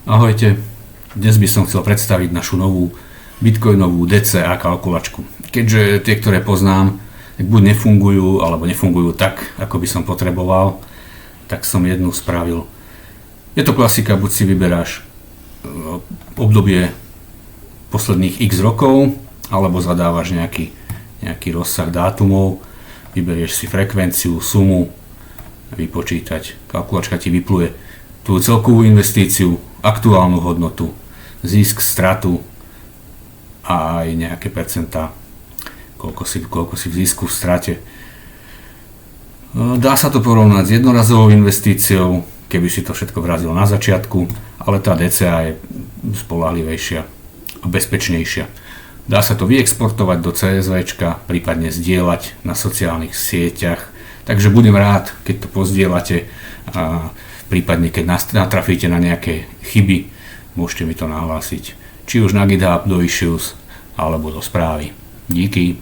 Ahojte, dnes by som chcel predstaviť našu novú bitcoinovú DCA kalkulačku. Keďže tie, ktoré poznám, buď nefungujú, alebo nefungujú tak, ako by som potreboval, tak som jednu spravil. Je to klasika, buď si vyberáš obdobie posledných x rokov, alebo zadávaš nejaký rozsah dátumov, vyberieš si frekvenciu, sumu, vypočítať. Kalkulačka ti vypluje tú celkovú investíciu, aktuálnu hodnotu, zisk, stratu a aj nejaké percentá, koľko si v zisku, v strate. Dá sa to porovnať s jednorazovou investíciou, keby si to všetko vrazil na začiatku, ale tá DCA je spoľahlivejšia a bezpečnejšia. Dá sa to vyexportovať do CSVčka, prípadne zdieľať na sociálnych sieťach, takže budem rád, keď to pozdieľate a prípadne keď natrafíte na nejaké chyby, môžete mi to nahlásiť. Či už na GitHub do Issues, alebo do správy. Díky.